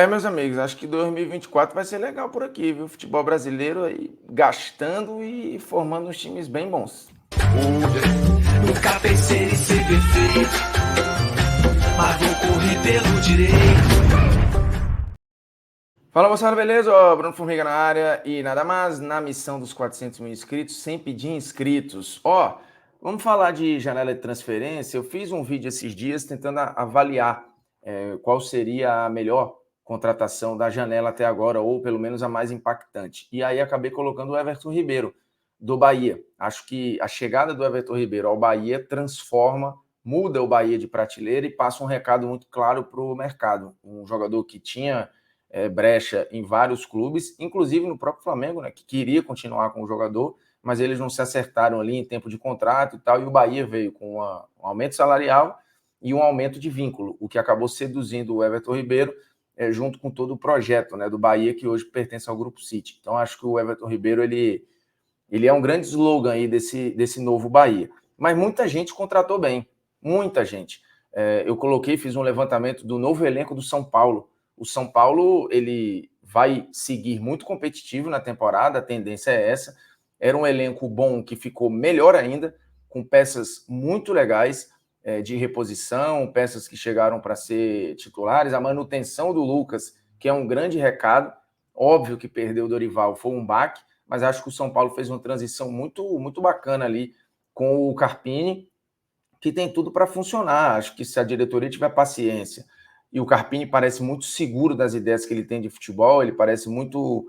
Meus amigos, acho que 2024 vai ser legal por aqui, viu? Futebol brasileiro aí gastando e formando uns times bem bons. Nunca pensei em ser perfeito, mas vou correr pelo direito. Fala moçada, beleza? Ó, Bruno Formiga na área e nada mais na missão dos 400 mil inscritos, sem pedir inscritos. Ó, vamos falar de janela de transferência. Eu fiz um vídeo esses dias tentando avaliar qual seria a melhor contratação da janela até agora, ou pelo menos a mais impactante. E aí acabei colocando o Everton Ribeiro, do Bahia. Acho que a chegada do Everton Ribeiro ao Bahia transforma, muda o Bahia de prateleira e passa um recado muito claro para o mercado. Um jogador que tinha brecha em vários clubes, inclusive no próprio Flamengo, né, que queria continuar com o jogador, mas eles não se acertaram ali em tempo de contrato e tal, e o Bahia veio com um aumento salarial e um aumento de vínculo, o que acabou seduzindo o Everton Ribeiro, junto com todo o projeto, né, do Bahia, que hoje pertence ao Grupo City. Então, acho que o Everton Ribeiro, ele é um grande slogan aí desse novo Bahia. Mas muita gente contratou bem, muita gente. Eu coloquei, fiz um levantamento do novo elenco do São Paulo. O São Paulo, ele vai seguir muito competitivo na temporada, a tendência é essa. Era um elenco bom que ficou melhor ainda, com peças muito legais de reposição, peças que chegaram para ser titulares, a manutenção do Lucas, que é um grande recado. Óbvio que perder o Dorival foi um baque, mas acho que o São Paulo fez uma transição muito, muito bacana ali com o Carpini, que tem tudo para funcionar. Acho que se a diretoria tiver paciência, e o Carpini parece muito seguro das ideias que ele tem de futebol, ele parece muito,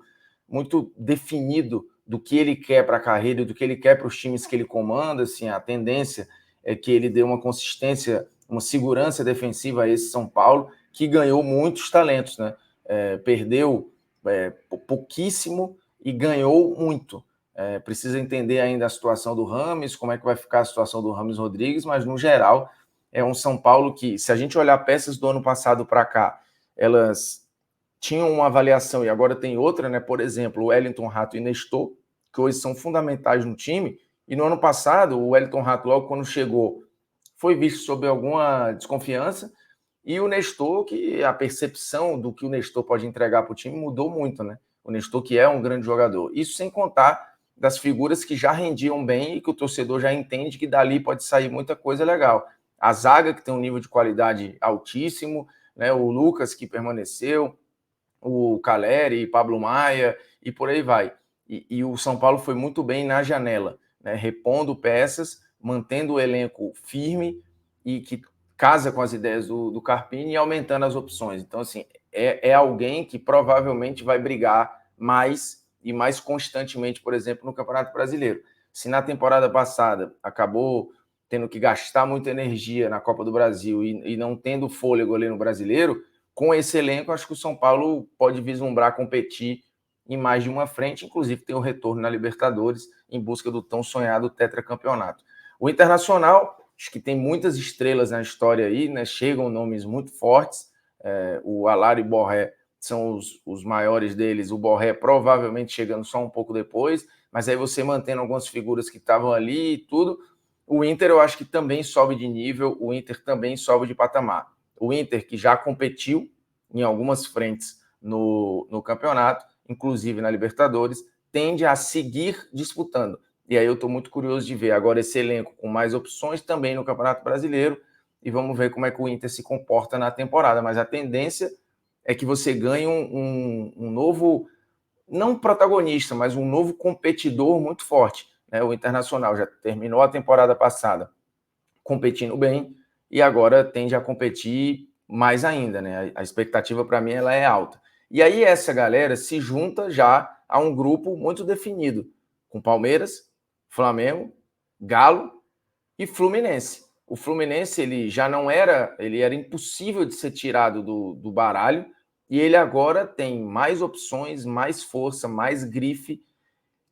muito definido do que ele quer para a carreira, do que ele quer para os times que ele comanda. Assim, a tendência é que ele dê uma consistência, uma segurança defensiva a esse São Paulo, que ganhou muitos talentos, né? Perdeu pouquíssimo e ganhou muito. Precisa entender ainda a situação do Rames, como é que vai ficar a situação do Rames Rodrigues, mas no geral é um São Paulo que, se a gente olhar peças do ano passado para cá, elas tinham uma avaliação e agora tem outra, né? Por exemplo, o Wellington Rato e Nestor, que hoje são fundamentais no time, e no ano passado o Wellington Rato, logo quando chegou, foi visto sob alguma desconfiança, e o Nestor, que a percepção do que o Nestor pode entregar para o time mudou muito, né? O Nestor, que é um grande jogador. Isso sem contar das figuras que já rendiam bem e que o torcedor já entende que dali pode sair muita coisa legal. A zaga, que tem um nível de qualidade altíssimo, né? O Lucas, que permaneceu, o Caleri, Pablo Maia e por aí vai. E o São Paulo foi muito bem na janela, né? Repondo peças, mantendo o elenco firme e que casa com as ideias do Carpini e aumentando as opções. Então, assim, é alguém que provavelmente vai brigar mais e mais constantemente, por exemplo, no Campeonato Brasileiro. Se na temporada passada acabou tendo que gastar muita energia na Copa do Brasil e não tendo fôlego ali no Brasileiro, com esse elenco, acho que o São Paulo pode vislumbrar competir em mais de uma frente, inclusive tem o retorno na Libertadores em busca do tão sonhado tetracampeonato. O Internacional, acho que tem muitas estrelas na história aí, né? Chegam nomes muito fortes, o Alário e Borré são os maiores deles, o Borré provavelmente chegando só um pouco depois, mas aí você mantendo algumas figuras que estavam ali e tudo. O Inter eu acho que também sobe de nível, o Inter também sobe de patamar. O Inter, que já competiu em algumas frentes no campeonato, inclusive na Libertadores, tende a seguir disputando. E aí eu estou muito curioso de ver agora esse elenco com mais opções também no Campeonato Brasileiro, e vamos ver como é que o Inter se comporta na temporada. Mas a tendência é que você ganhe um novo, não protagonista, mas um novo competidor muito forte. Né? O Internacional já terminou a temporada passada competindo bem e agora tende a competir mais ainda, né? A expectativa para mim ela é alta. E aí essa galera se junta já a um grupo muito definido, com Palmeiras, Flamengo, Galo e Fluminense. O Fluminense ele já não era, ele era impossível de ser tirado do baralho e ele agora tem mais opções, mais força, mais grife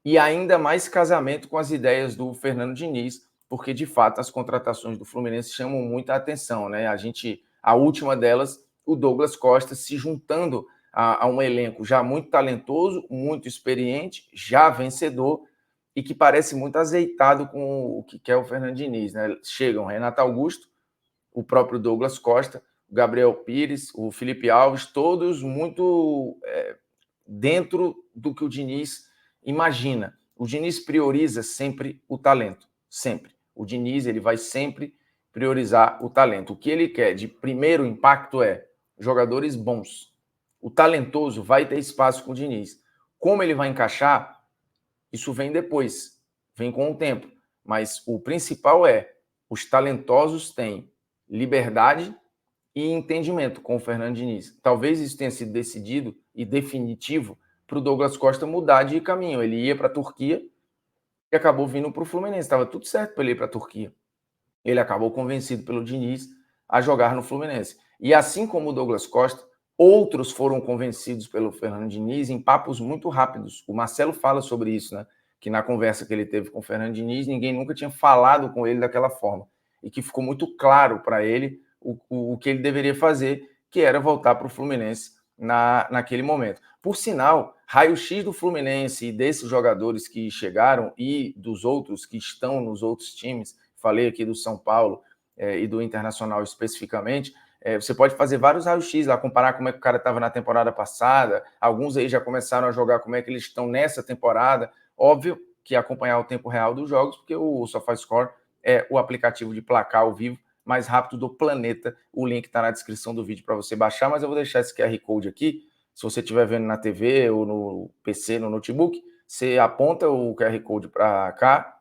e ainda mais casamento com as ideias do Fernando Diniz, porque de fato as contratações do Fluminense chamam muita atenção, né? A última delas, o Douglas Costa se juntando a um elenco já muito talentoso, muito experiente, já vencedor e que parece muito azeitado com o que quer o Fernando Diniz, né? Chegam Renato Augusto, o próprio Douglas Costa, o Gabriel Pires, o Felipe Alves, todos muito dentro do que o Diniz imagina. O Diniz prioriza sempre o talento, sempre. O Diniz ele vai sempre priorizar o talento. O que ele quer de primeiro impacto é jogadores bons. O talentoso vai ter espaço com o Diniz. Como ele vai encaixar, isso vem depois, vem com o tempo. Mas o principal é, os talentosos têm liberdade e entendimento com o Fernando Diniz. Talvez isso tenha sido decidido e definitivo para o Douglas Costa mudar de caminho. Ele ia para a Turquia e acabou vindo para o Fluminense. Estava tudo certo para ele ir para a Turquia. Ele acabou convencido pelo Diniz a jogar no Fluminense. E assim como o Douglas Costa, outros foram convencidos pelo Fernando Diniz em papos muito rápidos. O Marcelo fala sobre isso, né? Que na conversa que ele teve com o Fernando Diniz, ninguém nunca tinha falado com ele daquela forma. E que ficou muito claro para ele o que ele deveria fazer, que era voltar para o Fluminense naquele momento. Por sinal, raio-x do Fluminense e desses jogadores que chegaram e dos outros que estão nos outros times, falei aqui do São Paulo e do Internacional especificamente, você pode fazer vários raios-x lá, comparar como é que o cara estava na temporada passada, alguns aí já começaram a jogar como é que eles estão nessa temporada. Óbvio que acompanhar o tempo real dos jogos, porque o SofaScore é o aplicativo de placar ao vivo mais rápido do planeta. O link está na descrição do vídeo para você baixar, mas eu vou deixar esse QR Code aqui. Se você estiver vendo na TV ou no PC, no notebook, você aponta o QR Code para cá,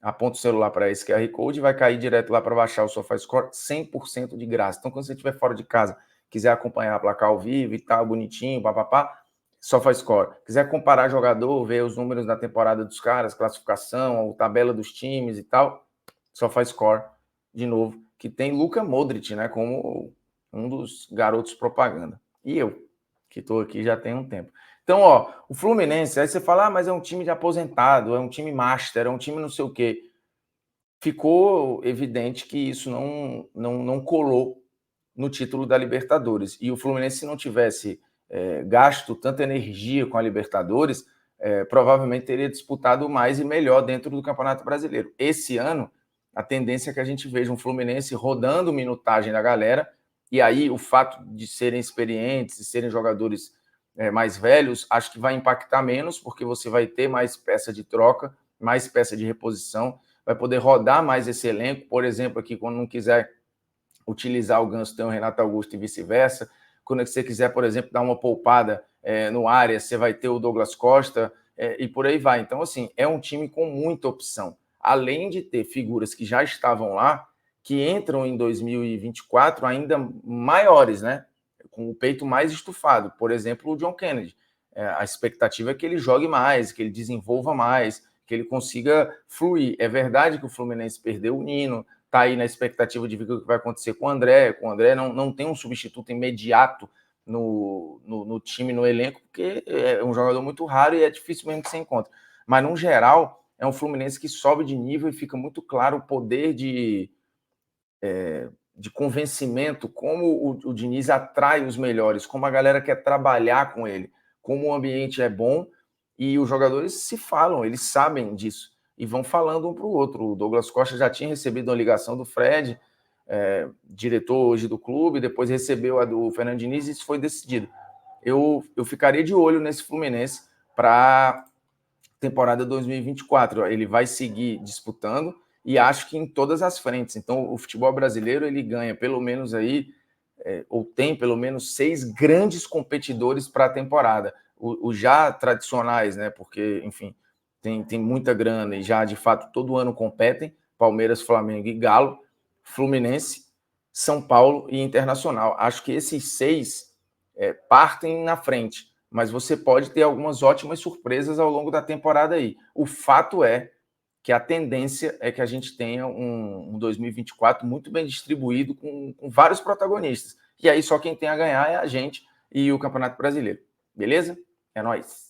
aponta o celular para esse QR Code e vai cair direto lá para baixar o SofaScore 100% de graça. Então, quando você estiver fora de casa, quiser acompanhar a placar ao vivo e tal, bonitinho, papapá, SofaScore. Quiser comparar jogador, ver os números da temporada dos caras, classificação, tabela dos times e tal, SofaScore, de novo, que tem Luka Modric, né, como um dos garotos propaganda. E eu, que estou aqui já tem um tempo. Então, ó, o Fluminense, aí você fala, mas é um time de aposentado, é um time master, é um time não sei o quê. Ficou evidente que isso não colou no título da Libertadores. E o Fluminense, se não tivesse gasto tanta energia com a Libertadores, provavelmente teria disputado mais e melhor dentro do Campeonato Brasileiro. Esse ano, a tendência é que a gente veja um Fluminense rodando minutagem da galera, e aí o fato de serem experientes, de serem jogadores mais velhos, acho que vai impactar menos, porque você vai ter mais peça de troca, mais peça de reposição, vai poder rodar mais esse elenco, por exemplo, aqui quando não quiser utilizar o Ganso, tem o Renato Augusto e vice-versa. Quando você quiser, por exemplo, dar uma poupada no área, você vai ter o Douglas Costa e por aí vai. Então, assim, é um time com muita opção. Além de ter figuras que já estavam lá, que entram em 2024 ainda maiores, né? Com o peito mais estufado. Por exemplo, o John Kennedy. A expectativa é que ele jogue mais, que ele desenvolva mais, que ele consiga fluir. É verdade que o Fluminense perdeu o Nino, está aí na expectativa de ver o que vai acontecer com o André. Com o André não tem um substituto imediato no time, no elenco, porque é um jogador muito raro e é difícil mesmo que você encontre. Mas, no geral, é um Fluminense que sobe de nível e fica muito claro o poder de convencimento, como o Diniz atrai os melhores, como a galera quer trabalhar com ele, como o ambiente é bom e os jogadores se falam, eles sabem disso e vão falando um para o outro. O Douglas Costa já tinha recebido uma ligação do Fred, diretor hoje do clube, depois recebeu a do Fernando Diniz e isso foi decidido. Eu ficaria de olho nesse Fluminense para temporada 2024. Ele vai seguir disputando e acho que em todas as frentes. Então, o futebol brasileiro ele ganha pelo menos aí, ou tem pelo menos 6 grandes competidores para a temporada. Os já tradicionais, né? Porque, enfim, tem muita grana e já de fato todo ano competem: Palmeiras, Flamengo e Galo, Fluminense, São Paulo e Internacional. Acho que esses 6 partem na frente, mas você pode ter algumas ótimas surpresas ao longo da temporada aí. O fato é que a tendência é que a gente tenha um 2024 muito bem distribuído, com vários protagonistas. E aí só quem tem a ganhar é a gente e o Campeonato Brasileiro. Beleza? É nóis!